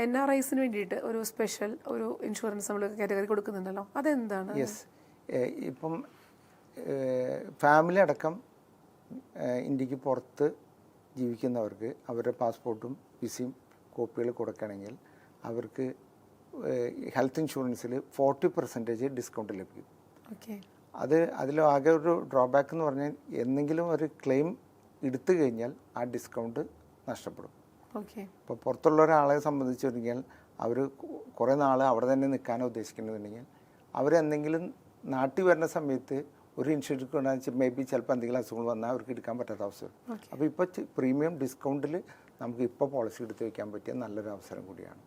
NRIസിന് വേണ്ടിയിട്ട് ഒരു സ്പെഷ്യൽ ഒരു ഇൻഷുറൻസ് നമ്മൾ കാറ്റഗറി കൊടുക്കുന്നുണ്ടല്ലോ, അതെന്താണ്? യെസ്, ഇപ്പം ഫാമിലി അടക്കം ഇന്ത്യക്ക് പുറത്ത് ജീവിക്കുന്നവർക്ക് അവരുടെ പാസ്പോർട്ടും വിസയും കോപ്പികൾ കൊടുക്കണമെങ്കിൽ അവർക്ക് ഹെൽത്ത് ഇൻഷുറൻസിൽ 40% ഡിസ്കൗണ്ട് ലഭിക്കും. ഓക്കെ. അതിലാകെ ഒരു ഡ്രോബാക്ക് എന്ന് പറഞ്ഞാൽ എന്തെങ്കിലും ഒരു ക്ലെയിം എടുത്തു കഴിഞ്ഞാൽ ആ ഡിസ്കൗണ്ട് നഷ്ടപ്പെടും. ഓക്കെ. ഇപ്പോൾ പുറത്തുള്ള ഒരാളെ സംബന്ധിച്ച് കഴിഞ്ഞാൽ അവർ കുറേ നാൾ അവിടെ തന്നെ നിൽക്കാനോ ഉദ്ദേശിക്കുന്നുണ്ടെങ്കിൽ അവരെന്തെങ്കിലും നാട്ടിൽ വരുന്ന സമയത്ത് ഒരു ഇൻഷുറൻസ് കൊണ്ടാന്ന് വെച്ചാൽ മേ ബി ചിലപ്പോൾ എന്തെങ്കിലും അസുഖങ്ങൾ വന്നാൽ അവർക്ക് എടുക്കാൻ പറ്റാത്ത അവസ്ഥ വരും. അപ്പോൾ ഇപ്പോൾ പ്രീമിയം ഡിസ്കൗണ്ടിൽ നമുക്ക് ഇപ്പോൾ പോളിസി എടുത്ത് വയ്ക്കാൻ പറ്റിയ നല്ലൊരു അവസരം കൂടിയാണ്.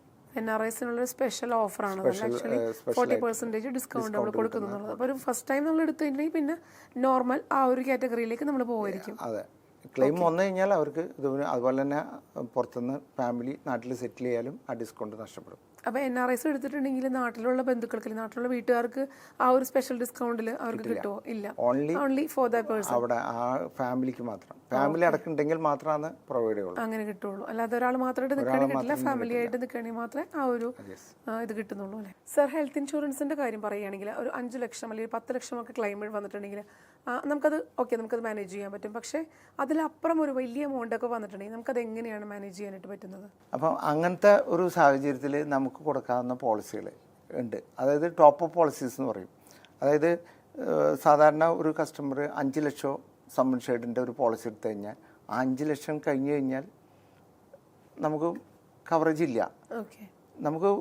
NRIസിനുള്ള സ്പെഷ്യൽ ഓഫറാണ് ആക്ച്വലി 40% ഡിസ്കൗണ്ട് നമ്മൾ കൊടുക്കുന്നുള്ളത്. അപ്പോൾ ഒരു ഫസ്റ്റ് ടൈം നമ്മൾ എടുത്തു കഴിഞ്ഞിട്ടുണ്ടെങ്കിൽ പിന്നെ നോർമൽ ആ ഒരു കാറ്റഗറിയിലേക്ക് നമ്മൾ പോകുമായിരിക്കും. അതെ, ക്ലെയിം വന്നു കഴിഞ്ഞാൽ അവർക്ക് അതുപോലെ തന്നെ പുറത്തുനിന്ന് ഫാമിലി നാട്ടിൽ സെറ്റിൽ ചെയ്യാലും ആ ഡിസ്കൗണ്ട് നഷ്ടപ്പെടും. അപ്പോൾ NRIs എടുത്തിട്ടുണ്ടെങ്കിൽ നാട്ടിലുള്ള ബന്ധുക്കൾക്ക്, നാട്ടിലുള്ള വീട്ടുകാർക്ക് ആ ഒരു സ്പെഷ്യൽ ഡിസ്കൗണ്ടിൽ അവർക്ക് കിട്ടുമോ? ഇല്ല, ഓൺലി ഫോർ ദാറ്റ് പേഴ്സൺ. അവിടെ ആ ഫാമിലിക്ക് മാത്രം, ഫാമിലി അടക്കമുണ്ടെങ്കിൽ മാത്രമാണ് പ്രൊവൈഡ് ചെയ്യുള്ളൂ. അങ്ങനെ കിട്ടുള്ളൂ. അല്ലാതെ ഒരാൾ മാത്രമായിട്ട് നിൽക്കുകയാണെങ്കിൽ കിട്ടില്ല, ഫാമിലി ആയിട്ട് നിൽക്കുകയാണെങ്കിൽ മാത്രമേ ആ ഒരു ഇത് കിട്ടുന്നുള്ളൂ അല്ലേ? സർ, ഹെൽത്ത് ഇൻഷുറൻസിന്റെ കാര്യം പറയുകയാണെങ്കിൽ ഒരു 5 ലക്ഷം അല്ലെങ്കിൽ 10 ലക്ഷം ഒക്കെ ക്ലെയിം വന്നിട്ടുണ്ടെങ്കിൽ നമുക്കത് മാനേജ് ചെയ്യാൻ പറ്റും. പക്ഷേ അതിലപ്പുറം ഒരു വലിയ എമൗണ്ട് ഒക്കെ വന്നിട്ടുണ്ടെങ്കിൽ നമുക്കത് എങ്ങനെയാണ് മാനേജ് ചെയ്യാനായിട്ട് പറ്റുന്നത്? അപ്പം അങ്ങനത്തെ ഒരു സാഹചര്യത്തിൽ നമുക്ക് കൊടുക്കാവുന്ന പോളിസികൾ ഉണ്ട്. അതായത് ടോപ്പ് അപ്പ് പോളിസീസ് എന്ന് പറയും. അതായത് സാധാരണ ഒരു കസ്റ്റമർ 5 ലക്ഷം സം ഇൻഷുർഡിൻ്റെ ഒരു പോളിസി എടുത്തു കഴിഞ്ഞാൽ 5 ലക്ഷം കഴിഞ്ഞ് കഴിഞ്ഞാൽ നമുക്ക് കവറേജ് ഇല്ല. നമുക്ക്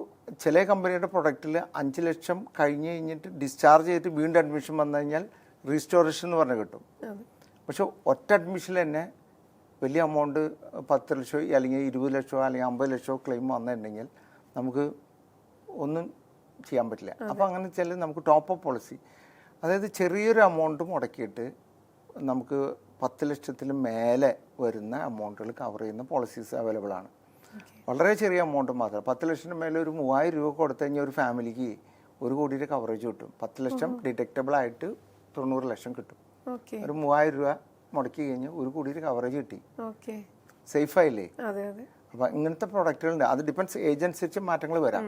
ചില കമ്പനിയുടെ പ്രൊഡക്റ്റിൽ 5 ലക്ഷം കഴിഞ്ഞ് കഴിഞ്ഞിട്ട് ഡിസ്ചാർജ് ചെയ്തിട്ട് വീണ്ടും അഡ്മിഷൻ വന്നു കഴിഞ്ഞാൽ റീസ്റ്റോറേഷൻ എന്ന് പറഞ്ഞ് കിട്ടും. പക്ഷെ ഒറ്റ അഡ്മിഷനിൽ തന്നെ വലിയ എമൗണ്ട് 10 ലക്ഷമോ അല്ലെങ്കിൽ 20 ലക്ഷമോ അല്ലെങ്കിൽ 50 ലക്ഷമോ ക്ലെയിം വന്നിട്ടുണ്ടെങ്കിൽ നമുക്ക് ഒന്നും ചെയ്യാൻ പറ്റില്ല. അപ്പോൾ അങ്ങനെ വെച്ചാൽ നമുക്ക് ടോപ്പ് അപ്പ് പോളിസി, അതായത് ചെറിയൊരു എമൗണ്ട് മുടക്കിയിട്ട് നമുക്ക് 10 ലക്ഷത്തിന് മേലെ വരുന്ന എമൗണ്ടുകൾ കവർ ചെയ്യുന്ന പോളിസീസ് അവൈലബിൾ ആണ്. വളരെ ചെറിയ എമൗണ്ട് മാത്രം. 10 ലക്ഷത്തിന് മേലെ ഒരു 3000 രൂപ കൊടുത്തു കഴിഞ്ഞാൽ ഒരു ഫാമിലിക്ക് 1 കോടിയുടെ കവറേജ് കിട്ടും. 10 ലക്ഷം ഡിഡക്റ്റബിൾ ആയിട്ട് 90 ലക്ഷം കിട്ടും. ഒരു 3000 രൂപ മുടക്കി കഴിഞ്ഞാൽ 1 കോടിയുടെ കവറേജ് കിട്ടി. സേഫ് ആയില്ലേ? അപ്പം ഇങ്ങനത്തെ പ്രോഡക്റ്റുകളുണ്ട്. അത് ഡിപ്പെൻസ് ഏജൻസരിച്ച് മാറ്റങ്ങൾ വരാം.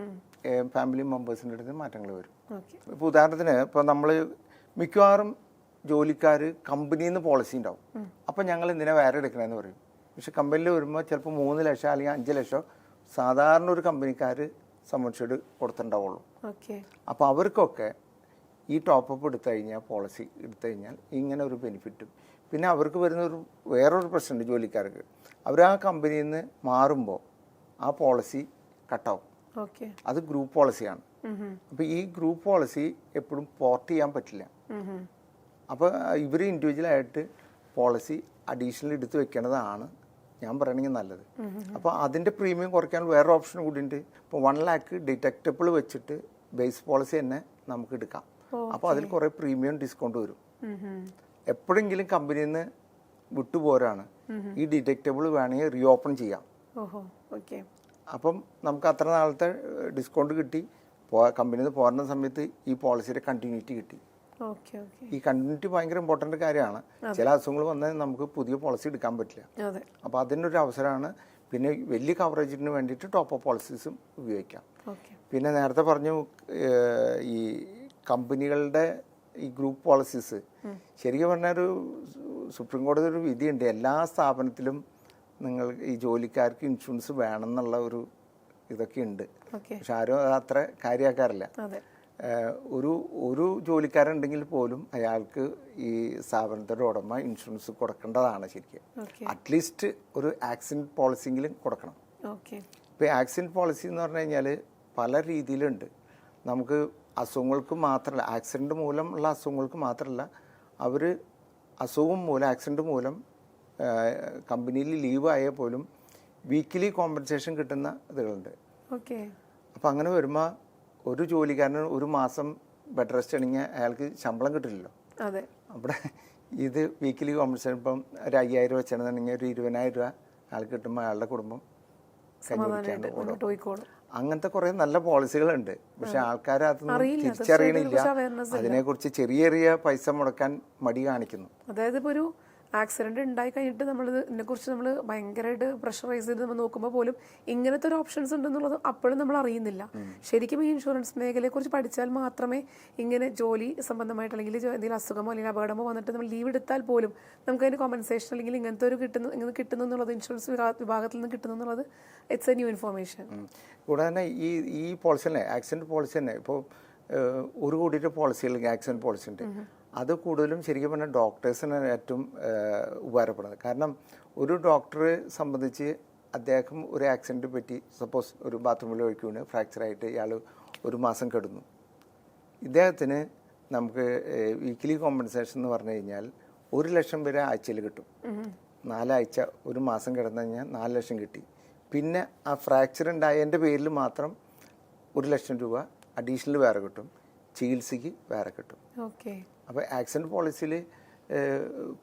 ഫാമിലി മെമ്പേഴ്സിൻ്റെ അടുത്ത് മാറ്റങ്ങൾ വരും. ഇപ്പോൾ ഉദാഹരണത്തിന് ഇപ്പോൾ നമ്മൾ മിക്കവാറും ജോലിക്കാർ കമ്പനിയിൽ നിന്ന് പോളിസി ഉണ്ടാവും. അപ്പം ഞങ്ങൾ എന്തിനാ വേറെ എടുക്കണമെന്ന് പറയും. പക്ഷെ കമ്പനിയിൽ വരുമ്പോൾ ചിലപ്പോൾ 3 ലക്ഷം അല്ലെങ്കിൽ 5 ലക്ഷം സാധാരണ ഒരു കമ്പനിക്കാർ സംബന്ധിച്ചിട്ട് കൊടുത്തിട്ടുണ്ടാവുള്ളൂ. അപ്പോൾ അവർക്കൊക്കെ ഈ ടോപ്പപ്പ് എടുത്തു കഴിഞ്ഞാൽ, പോളിസി എടുത്തു കഴിഞ്ഞാൽ ഇങ്ങനെ ഒരു ബെനിഫിറ്റും. പിന്നെ അവർക്ക് വരുന്ന വേറൊരു പ്രശ്നമുണ്ട് ജോലിക്കാർക്ക്. അവർ ആ കമ്പനിയിൽ നിന്ന് മാറുമ്പോൾ ആ പോളിസി കട്ടാവും. അത് ഗ്രൂപ്പ് പോളിസിയാണ്. അപ്പോൾ ഈ ഗ്രൂപ്പ് പോളിസി എപ്പോഴും പോർട്ട് ചെയ്യാൻ പറ്റില്ല. അപ്പോൾ ഇവർ ഇൻഡിവിജ്വലായിട്ട് പോളിസി അഡീഷണൽ എടുത്ത് വെക്കേണ്ടതാണ് ഞാൻ പറയണമെങ്കിൽ നല്ലത്. അപ്പോൾ അതിൻ്റെ പ്രീമിയം കുറയ്ക്കാൻ വേറൊരു ഓപ്ഷൻ കൂടി ഉണ്ട്. ഇപ്പോൾ 1 ലാക്ക് ഡിറ്റക്റ്റബിൾ വെച്ചിട്ട് ബേസ് പോളിസി തന്നെ നമുക്ക് എടുക്കാം. അപ്പോൾ അതിൽ കുറേ പ്രീമിയം ഡിസ്കൗണ്ട് വരും. എപ്പോഴെങ്കിലും കമ്പനിയിൽ നിന്ന് വിട്ടുപോരാണ് ഈ ഡിറ്റക്റ്റബിൾ വേണമെങ്കിൽ റീ ഓപ്പൺ ചെയ്യാം. അപ്പം നമുക്ക് അത്ര നാളത്തെ ഡിസ്കൗണ്ട് കിട്ടി. കമ്പനിയിൽ നിന്ന് പോരുന്ന സമയത്ത് ഈ പോളിസിയുടെ കണ്ടിന്യൂറ്റി കിട്ടി. ഈ കണ്ടിന്യൂറ്റി ഭയങ്കര ഇമ്പോർട്ടൻ്റ് കാര്യമാണ്. ചില അസുഖങ്ങൾ വന്നാൽ നമുക്ക് പുതിയ പോളിസി എടുക്കാൻ പറ്റില്ല. അപ്പോൾ അതിനൊരു അവസരമാണ്. പിന്നെ വലിയ കവറേജിന് വേണ്ടിയിട്ട് ടോപ്പ് അപ്പ് പോളിസീസും ഉപയോഗിക്കാം. പിന്നെ നേരത്തെ പറഞ്ഞു ഈ കമ്പനികളുടെ ഈ ഗ്രൂപ്പ് പോളിസീസ് ശരിക്കും പറഞ്ഞൊരു സുപ്രീം കോടതി ഒരു വിധിയുണ്ട്. എല്ലാ സ്ഥാപനത്തിലും നിങ്ങൾ ഈ ജോലിക്കാർക്ക് ഇൻഷുറൻസ് വേണം എന്നുള്ള ഒരു ഇതൊക്കെ ഉണ്ട്. പക്ഷെ ആരും അത്ര കാര്യമാക്കാറില്ല. ഒരു ജോലിക്കാരുണ്ടെങ്കിൽ പോലും അയാൾക്ക് ഈ സ്ഥാപനത്തിൻ്റെ ഉടമ ഇൻഷുറൻസ് കൊടുക്കേണ്ടതാണ് ശരിക്കും. അറ്റ്ലീസ്റ്റ് ഒരു ആക്സിഡൻറ്റ് പോളിസിയെങ്കിലും കൊടുക്കണം. ഇപ്പോൾ ആക്സിഡൻറ്റ് പോളിസി എന്ന് പറഞ്ഞു കഴിഞ്ഞാൽ പല രീതിയിലുണ്ട്. നമുക്ക് അസുഖങ്ങൾക്ക് മാത്രമല്ല, ആക്സിഡൻറ്റ് മൂലമുള്ള അസുഖങ്ങൾക്ക് മാത്രമല്ല, അവർ അസുഖം മൂലം ആക്സിഡൻറ്റ് മൂലം കമ്പനിയിൽ ലീവ് ആയാൽ പോലും വീക്കിലി കോമ്പൻസേഷൻ കിട്ടുന്ന ഇതുകളുണ്ട്. അപ്പോൾ അങ്ങനെ വരുമ്പോൾ ഒരു ജോലിക്കാരന് ഒരു മാസം ബെഡ് റെസ്റ്റ് ആണെങ്കിൽ അയാൾക്ക് ശമ്പളം കിട്ടില്ലല്ലോ. അവിടെ ഇത് വീക്കിലി കോമ്പൻസേഷൻ ഇപ്പം ഒരു 5000 വെച്ചാണെന്നുണ്ടെങ്കിൽ ഒരു 20,000 രൂപ അയാൾക്ക് കിട്ടുമ്പോൾ അയാളുടെ കുടുംബം കഴിഞ്ഞിരിക്കാണ്ട്. അങ്ങനത്തെ കുറേ നല്ല പോളിസികളുണ്ട്. പക്ഷെ ആൾക്കാർ അതൊന്നും തിരിച്ചറിയണില്ല. അതിനെക്കുറിച്ച് ചെറിയ ചെറിയ പൈസ മുടക്കാൻ മടി കാണിക്കുന്നു. അതായത് ഇപ്പോൾ ഒരു ആക്സിഡന്റ് ഉണ്ടായി കഴിഞ്ഞിട്ട് നമ്മളിത് ഇതിനെക്കുറിച്ച് നമ്മൾ ഭയങ്കരമായിട്ട് പ്രഷറൈസ് ചെയ്ത് നമ്മൾ നോക്കുമ്പോൾ പോലും ഇങ്ങനത്തെ ഒരു ഓപ്ഷൻസ് ഉണ്ടെന്നുള്ളത് അപ്പോഴും നമ്മൾ അറിയുന്നില്ല. ശരിക്കും ഈ ഇൻഷുറൻസ് മേഖലയെക്കുറിച്ച് പഠിച്ചാൽ മാത്രമേ ഇങ്ങനെ ജോലി സംബന്ധമായിട്ട് അല്ലെങ്കിൽ എന്തെങ്കിലും അസുഖമോ അല്ലെങ്കിൽ അപകടമോ വന്നിട്ട് നമ്മൾ ലീവ് എടുത്താൽ പോലും നമുക്ക് അതിന് കോമ്പൻസേഷൻ അല്ലെങ്കിൽ ഇങ്ങനത്തെ ഒരു ഇങ്ങനെ കിട്ടുന്നു എന്നുള്ളത് ഇൻഷുറൻസ് വിഭാഗത്തിൽ നിന്ന് കിട്ടുന്നു എന്നുള്ളത് ഇറ്റ്സ് എ ന്യൂ ഇൻഫോർമേഷൻ. കൂടാതെ തന്നെ ഈ പോളിസി തന്നെ ആക്സിഡൻറ്റ് പോളിസി തന്നെ ഇപ്പോൾ 1 കോടിയുടെ പോളിസി അല്ലെങ്കിൽ ആക്സിഡൻറ്റ് പോളിസി ഉണ്ട്. അത് കൂടുതലും ശരിക്കും പറഞ്ഞാൽ ഡോക്ടേഴ്സിന് ഏറ്റവും ഉപകാരപ്പെടുന്നത്. കാരണം ഒരു ഡോക്ടറെ സംബന്ധിച്ച് അദ്ദേഹം ഒരു ആക്സിഡൻറ്റ് പറ്റി സപ്പോസ് ഒരു ബാത്റൂമിൽ ഒഴുക്കി വീണ് ഫ്രാക്ചറായിട്ട് ഇയാൾ 1 മാസം കിടന്നു. ഇദ്ദേഹത്തിന് നമുക്ക് വീക്കിലി കോമ്പൻസേഷൻ എന്ന് പറഞ്ഞു കഴിഞ്ഞാൽ 1 ലക്ഷം വരെ ആഴ്ചയിൽ കിട്ടും. 4 ആഴ്ച 1 മാസം കിടന്നു കഴിഞ്ഞാൽ 4 ലക്ഷം കിട്ടി. പിന്നെ ആ ഫ്രാക്ചർ ഉണ്ടായതിൻ്റെ പേരിൽ മാത്രം 1 ലക്ഷം രൂപ അഡീഷണൽ വേറെ കിട്ടും, ചികിത്സയ്ക്ക് വേറെ കിട്ടും. ഓക്കെ. അപ്പോൾ ആക്സിഡൻറ്റ് പോളിസിയിൽ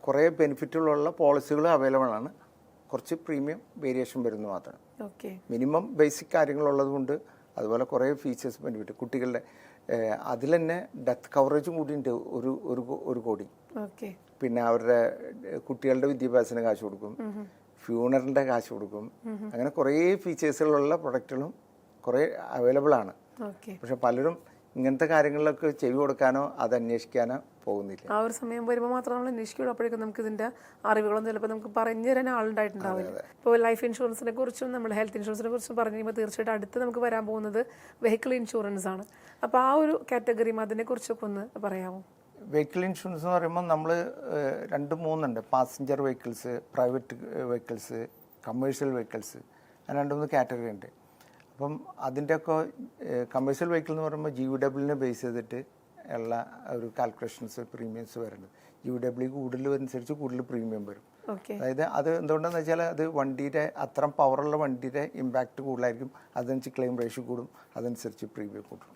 കുറേ ബെനിഫിറ്റുകളുള്ള പോളിസികൾ അവൈലബിൾ ആണ്. കുറച്ച് പ്രീമിയം വേരിയേഷൻ വരുന്നു മാത്രം. ഓക്കെ. മിനിമം ബേസിക് കാര്യങ്ങളുള്ളത് കൊണ്ട് അതുപോലെ കുറേ ഫീച്ചേഴ്സ് ബെനിഫിറ്റ് കുട്ടികളുടെ അതിൽ തന്നെ ഡെത്ത് കവറേജും കൂടി ഉണ്ട് 1 കോടി. ഓക്കെ. പിന്നെ അവരുടെ കുട്ടികളുടെ വിദ്യാഭ്യാസത്തിന് കാശ് കൊടുക്കും, ഫ്യൂണറിൻ്റെ കാശ് കൊടുക്കും. അങ്ങനെ കുറേ ഫീച്ചേഴ്സുകളുള്ള പ്രൊഡക്റ്റുകളും കുറേ അവൈലബിൾ ആണ്. പക്ഷെ പലരും ഇങ്ങനത്തെ കാര്യങ്ങളിലൊക്കെ ചെവി കൊടുക്കാനോ അത് അന്വേഷിക്കാനോ പോകുന്നില്ല. ആ ഒരു സമയം വരുമ്പോൾ മാത്രം നമ്മൾ അന്വേഷിക്കുള്ളൂ. അപ്പോഴേക്കും നമുക്ക് ഇതിന്റെ അറിവുകളൊന്നും ചിലപ്പോൾ നമുക്ക് പറഞ്ഞു തരാൻ ആളുണ്ടായിട്ടുണ്ടാവില്ല. ഇപ്പോൾ ലൈഫ് ഇൻഷുറൻസിനെ കുറിച്ചും നമ്മൾ ഹെൽത്ത് ഇൻഷുറൻസിനെ കുറിച്ചും പറഞ്ഞു കഴിയുമ്പോൾ തീർച്ചയായിട്ടും അടുത്ത് നമുക്ക് വരാൻ പോകുന്നത് വെഹിക്കിൾ ഇൻഷുറൻസ് ആണ്. അപ്പോൾ ആ ഒരു കാറ്റഗറിയും അതിനെക്കുറിച്ചൊക്കെ ഒന്ന് പറയാമോ? വെഹിക്കിൾ ഇൻഷുറൻസ് എന്ന് പറയുമ്പോൾ നമ്മൾ 2-3 ഉണ്ട്. Passenger vehicles, private vehicles, commercial vehicles, അങ്ങനെ 2-3 കാറ്റഗറി ഉണ്ട്. അപ്പം അതിൻ്റെയൊക്കെ കമേഴ്ഷ്യൽ വെഹിക്കിൾ എന്ന് പറയുമ്പോൾ GVWനെ ബേസ് ചെയ്തിട്ട് ഉള്ള ഒരു കാൽക്കുലേഷൻസ് പ്രീമിയംസ് വരുന്നത്. GVW കൂടുതൽ അനുസരിച്ച് കൂടുതൽ പ്രീമിയം വരും. അതായത് അത് എന്തുകൊണ്ടെന്ന് വെച്ചാൽ അത് വണ്ടിയുടെ അത്ര പവറുള്ള വണ്ടിയുടെ ഇമ്പാക്ട് കൂടുതലായിരിക്കും, അതനുസരിച്ച് ക്ലെയിം റേഷ്യോ കൂടും, അതനുസരിച്ച് പ്രീമിയം കൂടും.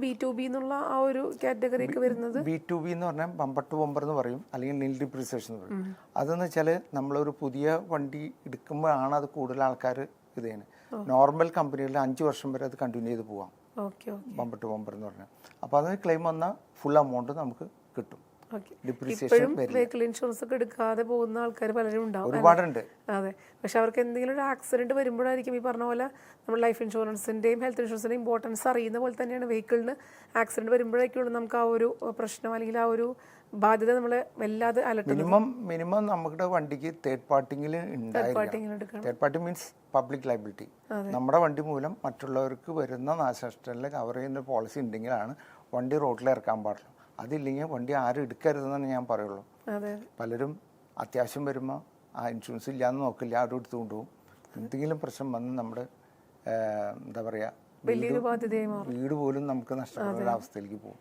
B2B എന്നുള്ള ആ ഒരു കാറ്റഗറിക്ക് വരുന്നത് B2B എന്ന് പറഞ്ഞാൽ ബമ്പർ ടു ബമ്പർ എന്ന് പറയും, അല്ലെങ്കിൽ നിൽ ഡിപ്രിസിയേഷൻ എന്ന് പറയും. അതെന്ന് വെച്ചാൽ നമ്മളൊരു പുതിയ വണ്ടി എടുക്കുമ്പോഴാണ് അത് കൂടുതൽ ആൾക്കാർ ഇത് ചെയ്യുന്നത്. നോർമൽ കമ്പനികളിൽ 5 വർഷം വരെ അത് കണ്ടിന്യൂ ചെയ്ത് പോവാം, ബമ്പർ ടു ബമ്പർ എന്ന് പറഞ്ഞാൽ. അപ്പോൾ അത് ക്ലെയിം വന്നാൽ ഫുൾ എമൗണ്ട് നമുക്ക് കിട്ടും. ഇപ്പോഴും വെഹിക്കിൾ ഇൻഷുറൻസ് ഒക്കെ എടുക്കാതെ പോകുന്ന ആൾക്കാർ പലരും ഉണ്ടാവും, ഒരുപാടുണ്ട്. അതെ. പക്ഷെ അവർക്ക് എന്തെങ്കിലും ഒരു ആക്സിഡന്റ് വരുമ്പോഴായിരിക്കും ഈ പറഞ്ഞ പോലെ നമ്മൾ ലൈഫ് ഇൻഷുറൻസിന്റെയും ഹെൽത്ത് ഇൻഷുറൻസിന്റെയും ഇമ്പോർട്ടൻസ് അറിയുന്ന പോലെ തന്നെയാണ് വെഹിക്കിളിന് ആക്സിഡന്റ് വരുമ്പോഴേക്കുള്ളൂ നമുക്ക് ആ ഒരു പ്രശ്നം അല്ലെങ്കിൽ ആ ഒരു ബാധ്യത നമ്മളെ വല്ലാതെ അലട്ടും. മിനിമം നമ്മുടെ വണ്ടിക്ക് തേർഡ് പാർട്ടിയിൽ ഉണ്ടായിരിക്കണം. Third party means public liability. നമ്മുടെ വണ്ടി മൂലം മറ്റുള്ളവർക്ക് വരുന്ന നാശനഷ്ടങ്ങളിൽ കവർ ചെയ്യുന്ന പോളിസി ഉണ്ടെങ്കിലാണ് വണ്ടി റോഡിൽ ഇറക്കാൻ പാടുള്ളൂ. അതില്ലെങ്കിൽ വണ്ടി ആരും എടുക്കരുതെന്നാണ് ഞാൻ പറയുള്ളൂ. പലരും അത്യാവശ്യം വരുമ്പോൾ ആ ഇൻഷുറൻസ് ഇല്ലാന്ന് നോക്കില്ല, ആരും എടുത്തു കൊണ്ടുപോകും. എന്തെങ്കിലും പ്രശ്നം വന്ന് നമ്മുടെ എന്താ പറയുക, വീട് പോലും നമുക്ക് നഷ്ടപ്പെടുന്ന അവസ്ഥയിലേക്ക് പോകും.